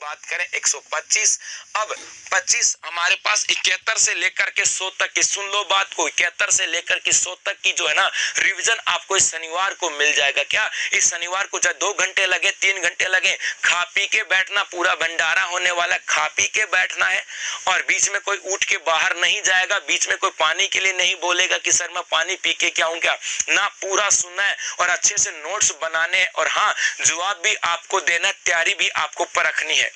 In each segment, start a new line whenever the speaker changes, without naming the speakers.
बात करें 125। अब 25 हमारे पास 71 से लेकर के 100 तक की, सुन लो बात को, 71 से लेकर के 100 तक की जो है ना रिवीजन आपको इस शनिवार को मिल जाएगा। क्या इस शनिवार को चाहे 2 घंटे लगे 3 घंटे लगे, खा पी के बैठना, पूरा भंडारा होने वाला, खा पी के बैठना है और बीच में कोई उठ के बाहर नहीं जाएगा, बीच में कोई पानी के लिए नहीं बोलेगा कि सर मैं पानी पी के क्या हूं, क्या ना, पूरा सुनना है और अच्छे से नोट्स बनाने हैं और हाँ जवाब भी आपको देना, तैयारी भी आपको परखनी है।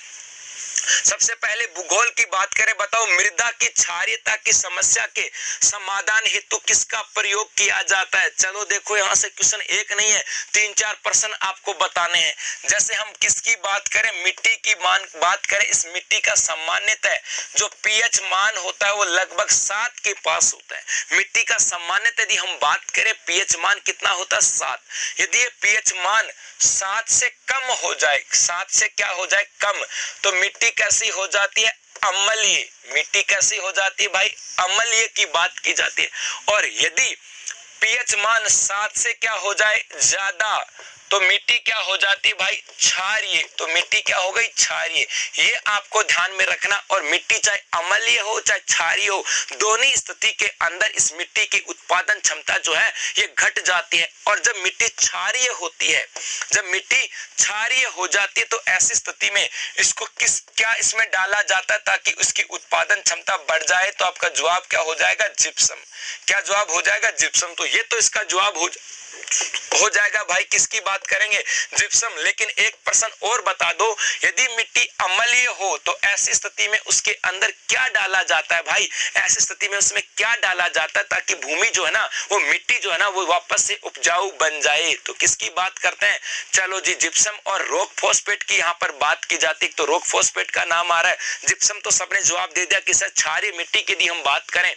सबसे पहले भूगोल की बात करें, बताओ मृदा की क्षारीयता की समस्या के समाधान हेतु किसका प्रयोग किया जाता है। चलो देखो यहां से क्वेश्चन एक नहीं है, 3-4 प्रश्न आपको बताने हैं। जैसे हम किसकी बात करें, मिट्टी की बात करें, इस मिट्टी का सामान्यतः जो पीएच मान होता है वो लगभग 7 के पास होता है। मिट्टी का सामान्यतः यदि हम बात करें पीएच मान कितना होता है, 7। यदि ये पीएच मान 7 से कम हो जाए, 7 से क्या हो जाए, कम, तो मिट्टी कैसी हो जाती है, अम्लीय। मिट्टी कैसी हो जाती है भाई, अम्लीय की बात की जाती है। और यदि पीएच मान 7 से क्या हो जाए, ज्यादा, तो मिट्टी क्या हो जाती है भाई, क्षारीय। तो मिट्टी क्या हो गई, क्षारीय। ये आपको ध्यान में रखना। और मिट्टी चाहे अम्लीय हो चाहे क्षारीय हो, दोनों स्थिति के अंदर इस मिट्टी की उत्पादन क्षमता जो है ये घट जाती है। और जब मिट्टी क्षारीय होती है, जब मिट्टी क्षारीय हो जाती है तो ऐसी स्थिति में इसको क्या इसमें डाला जाता है ताकि उसकी उत्पादन क्षमता बढ़ जाए। तो आपका जवाब क्या हो जाएगा, जिप्सम। क्या जवाब हो जाएगा, जिप्सम। तो ये तो इसका जवाब हो जाएगा भाई, किसकी बात करेंगे, जिप्सम। लेकिन एक प्रश्न और बता दो, यदि मिट्टी अम्लीय हो तो ऐसी स्थिति में उसके अंदर क्या डाला जाता है भाई, ऐसी स्थिति में उसमें क्या डाला जाता है ताकि भूमि जो है ना, वो मिट्टी जो है ना, वो वापस से उपजाऊ बन जाए। तो किसकी बात करते हैं, चलो जी जिप्सम और रॉक फॉस्फेट की यहाँ पर बात की जाती है। तो रॉक फॉस्फेट का नाम आ रहा है, जिप्सम तो सबने जवाब दे दिया कि सर क्षारीय मिट्टी की यदि हम बात करें,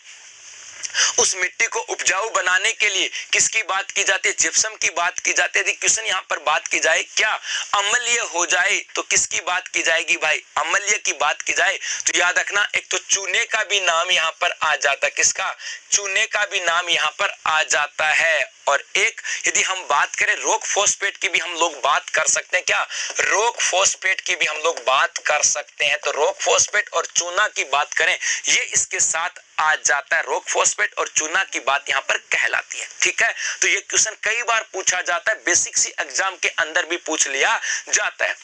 उस मिट्टी को उपजाऊ बनाने के लिए किसकी बात की जाती है, जिप्सम की बात की जाती है। क्वेश्चन यहाँ पर बात की जाए क्या अम्लीय हो जाए तो किसकी बात की जाएगी भाई, अम्लीय की बात की जाए तो याद रखना एक तो चूने का भी नाम यहाँ पर आ जाता है, किसका, चूने का भी नाम यहाँ पर आ जाता है। और एक यदि हम बात करें रॉक फॉस्फेट की भी हम लोग बात कर सकते हैं, क्या रॉक फॉस्फेट की भी हम लोग बात कर सकते हैं। तो रॉक फॉस्फेट और चूना की बात करें, ये इसके साथ आ जाता है, रॉक फॉस्फेट और चूना की बात यहाँ पर कहलाती है। ठीक है, तो ये क्वेश्चन कई बार पूछा जाता है, बेसिक सी एग्जाम के अंदर भी पूछ लिया जाता है।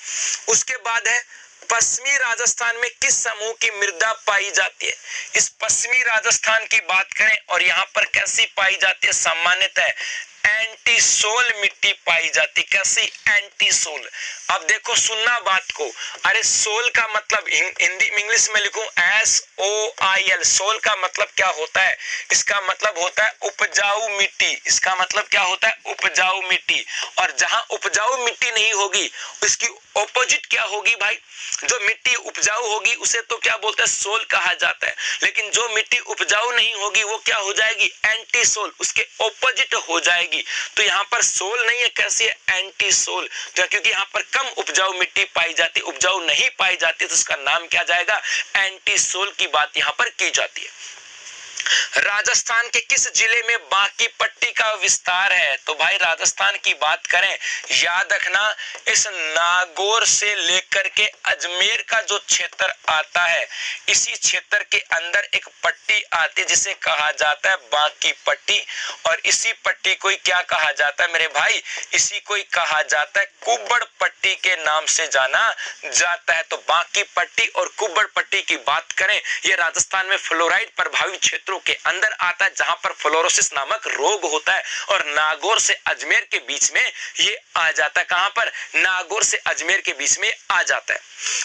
उसके बाद है पश्चिमी राजस्थान में किस समूह की मृदा पाई जाती है। इस पश्चिमी राजस्थान की बात करें और यहाँ पर कैसी पाई जाती है, सामान्यतः एंटीसोल मिट्टी पाई जाती। कैसी, एंटीसोल। अब देखो सुनना बात को, अरे सोल का मतलब हिंदी इंग्लिश में लिखूं SOIL, सोल का मतलब क्या होता है, इसका मतलब होता है उपजाऊ मिट्टी। इसका मतलब क्या होता है, उपजाऊ मिट्टी। और जहां उपजाऊ मिट्टी नहीं होगी इसकी ऑपोजिट क्या होगी भाई, जो मिट्टी उपजाऊ होगी उसे तो क्या बोलते हैं, सोल कहा जाता है। लेकिन जो मिट्टी उपजाऊ नहीं होगी वो क्या हो जाएगी, एंटीसोल, उसके ऑपोजिट हो जाएगी। तो यहाँ पर सोल नहीं है, कैसी है, एंटीसोल। तो क्योंकि यहाँ पर कम उपजाऊ मिट्टी पाई जाती, उपजाऊ नहीं पाई जाती, तो उसका नाम क्या जाएगा, एंटीसोल की बात यहाँ पर की जाती है। राजस्थान के किस जिले में बांकी पट्टी का विस्तार है। तो भाई राजस्थान की बात करें, याद रखना इस नागौर से लेकर के अजमेर का जो क्षेत्र आता है, इसी क्षेत्र के अंदर एक पट्टी आती है जिसे कहा जाता है बांकी पट्टी। और इसी पट्टी को क्या कहा जाता है मेरे भाई, इसी को कहा जाता है कुब्बड़ पट्टी के नाम से जाना जाता है। तो बांकी पट्टी और कुब्बड़ पट्टी की बात करें, ये राजस्थान में फ्लोराइड प्रभावित क्षेत्रों के अंदर आता है जहां पर फ्लोरोसिस नामक रोग होता है। और नागौर से अजमेर के बीच में ये आ जाता है, कहां पर, नागौर से अजमेर के बीच में आ जाता है।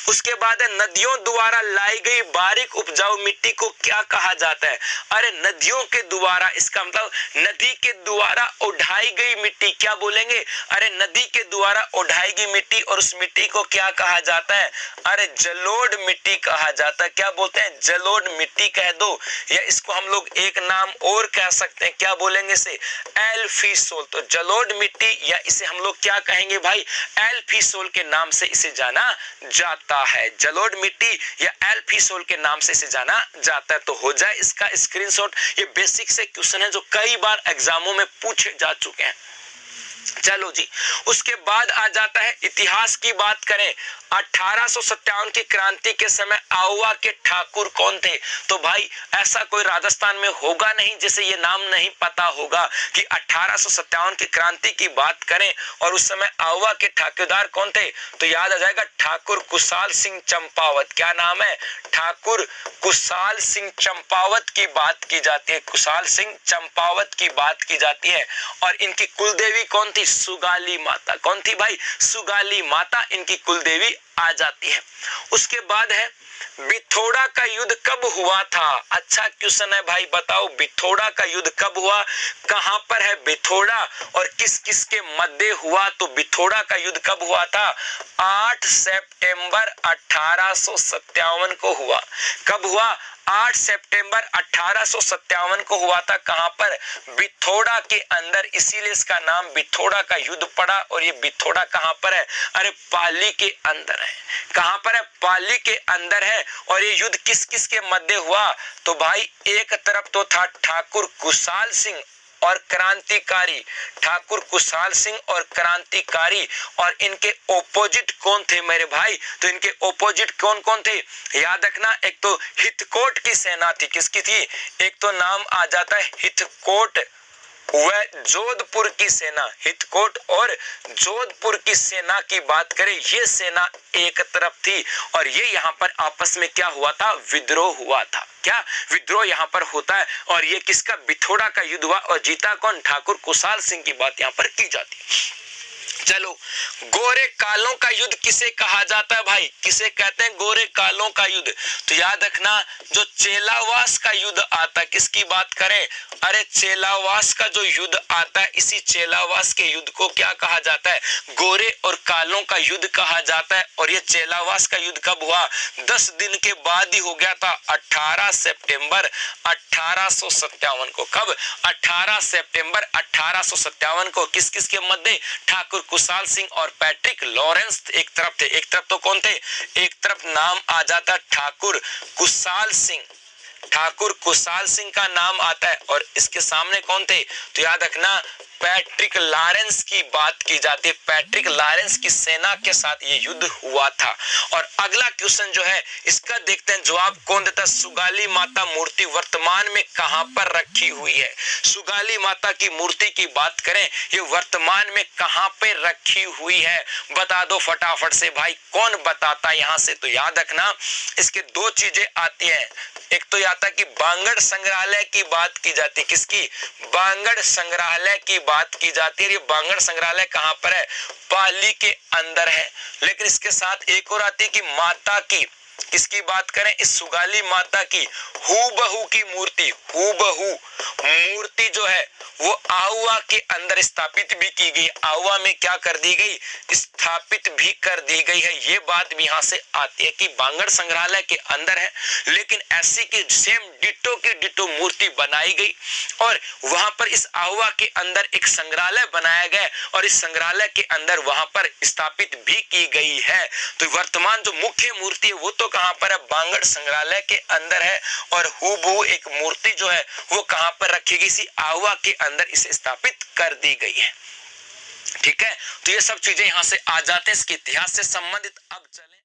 उसके बाद है नदियों द्वारा लाई गई बारीक उपजाऊ मिट्टी को क्या कहा जाता है। अरे नदियों के द्वारा, इसका मतलब नदी के द्वारा उठाई गई मिट्टी, क्या बोलेंगे, अरे नदी के द्वारा उठाई गई मिट्टी। और उस मिट्टी को क्या कहा जाता है, अरे जलोढ़ मिट्टी कहा जाता है। क्या बोलते हैं, जलोढ़ मिट्टी कह दो, या इसको हम लोग एक नाम और कह सकते हैं, क्या बोलेंगे इसे, एल्फीसोल। तो जलोढ़ मिट्टी या इसे हम लोग क्या कहेंगे भाई, एल्फीसोल के नाम से इसे जाना जाता है। जलोढ़ मिट्टी या एल्फीसोल के नाम से इसे जाना जाता है। तो हो जाए इसका स्क्रीनशॉट। ये बेसिक से क्वेश्चन है जो कई बार एग्जामों में पूछे जा चुके हैं। चलो जी, उसके बाद आ जाता है इतिहास की बात करें। 1857 की क्रांति के समय आहुआ के ठाकुर कौन थे? तो भाई ऐसा कोई राजस्थान में होगा नहीं जिसे ये नाम नहीं पता होगा कि 1857 की क्रांति की बात करें और उस समय आहुआ के ठाकुरदार कौन थे? तो याद आ जाएगा ठाकुर कुशाल सिंह चंपावत। क्या नाम है? ठाकुर कुशाल सिंह चंपावत की बात की जाती है। कुशाल सिंह चंपावत की बात की जाती है। और इनकी कुलदेवी कौन थी? सुगाली माता। कौन थी भाई? सुगाली माता इनकी कुलदेवी आ जाती है। उसके बाद है बिथोड़ा का युद्ध कब हुआ था? अच्छा क्वेश्चन है भाई, बताओ बिथोड़ा का युद्ध कब हुआ, कहां पर है बिथोड़ा और किस किस के मध्य हुआ? तो बिथोड़ा का युद्ध कब हुआ था? 8 सितंबर 1857 को हुआ। कब हुआ? 8 सितंबर 1857 को हुआ था। कहां पर? बिथोड़ा के अंदर, इसीलिए इसका नाम बिथोड़ा का युद्ध पड़ा। और ये बिथोड़ा कहां पर है? अरे पाली के अंदर है। कहां पर है? पाली के अंदर है। और ये युद्ध किस किस के मध्य हुआ? तो भाई एक तरफ तो था ठाकुर कुशाल सिंह और क्रांतिकारी, ठाकुर कुशाल सिंह और क्रांतिकारी, और इनके ओपोजिट कौन थे मेरे भाई? तो इनके ओपोजिट कौन कौन थे? याद रखना, एक तो हितकोट की सेना थी। किसकी थी? एक तो नाम आ जाता है हितकोट व जोधपुर की सेना। हितकोट और जोधपुर की सेना की बात करें, ये सेना एक तरफ थी और ये यहाँ पर आपस में क्या हुआ था? विद्रोह हुआ था। क्या विद्रोह यहाँ पर होता है? और ये किसका? बिथोड़ा का युद्ध हुआ और जीता कौन? ठाकुर कुशाल सिंह की बात यहाँ पर की जाती है। चलो, गोरे कालों का युद्ध किसे कहा जाता है भाई? किसे कहते हैं गोरे कालों का युद्ध? तो याद रखना, जो चेलावास का युद्ध आता है, किसकी बात करें? अरे चेलावास का जो युद्ध आता है, इसी चेलावास के युद्ध को क्या कहा जाता है? गोरे और कालों का युद्ध कहा जाता है। और ये चेलावास का युद्ध कब हुआ? 10 दिन के बाद ही हो गया था, 18 सितंबर 1857 को। कब? 18 सितंबर 1857 को। किस किस के मध्य? ठाकुर कुशाल सिंह और पैट्रिक लॉरेंस एक तरफ थे। एक तरफ तो कौन थे? एक तरफ नाम आ जाता ठाकुर कुशाल सिंह। ठाकुर कुशाल सिंह का नाम आता है और इसके सामने कौन थे? तो याद रखना, पैट्रिक लॉरेंस की बात की जाती है। पैट्रिक लॉरेंस की सेना के साथ ये युद्ध हुआ था। और अगला क्वेश्चन जो है इसका देखते हैं जवाब कौन देता है। सुगाली माता मूर्ति वर्तमान में कहां पर रखी हुई है? सुगाली माता की मूर्ति की बात करें, ये वर्तमान में कहां पे रखी हुई है? बता दो फटाफट से भाई, कौन बताता है यहां से? तो याद रखना, इसके दो चीजें आती हैं। एक तो आता कि बांगड़ संग्रहालय की बात की जाती है। किसकी? बांगड़ संग्रहालय की बात की जाती है। ये बांगड़ संग्रहालय कहां पर है? पाली के अंदर है। लेकिन इसके साथ एक और आती है कि माता की, किसकी बात करें? इस सुगाली माता की हूबहू की मूर्ति, हूबहू मूर्ति जो है वो आहुआ के अंदर स्थापित भी की गई। आहुआ में क्या कर दी गई? स्थापित भी कर दी गई है। ये बात भी यहां से आती है कि बांगड़ संग्रहालय के अंदर है, लेकिन ऐसी की सेम डिटो की डिटो मूर्ति बनाई गई और वहां पर इस आहुआ के अंदर एक संग्रहालय बनाया गया और इस संग्रहालय के अंदर वहां पर स्थापित भी की गई है। तो वर्तमान जो मुख्य मूर्ति है वो तो कहां पर है? बांगड़ संग्रहालय के अंदर है। और हूबहू एक मूर्ति जो है वो कहां पर रखी गई? इसी आहुआ के अंदर इसे स्थापित कर दी गई है। ठीक है, तो ये सब चीजें यहां से आ जाते हैं इसके इतिहास से संबंधित। अब चले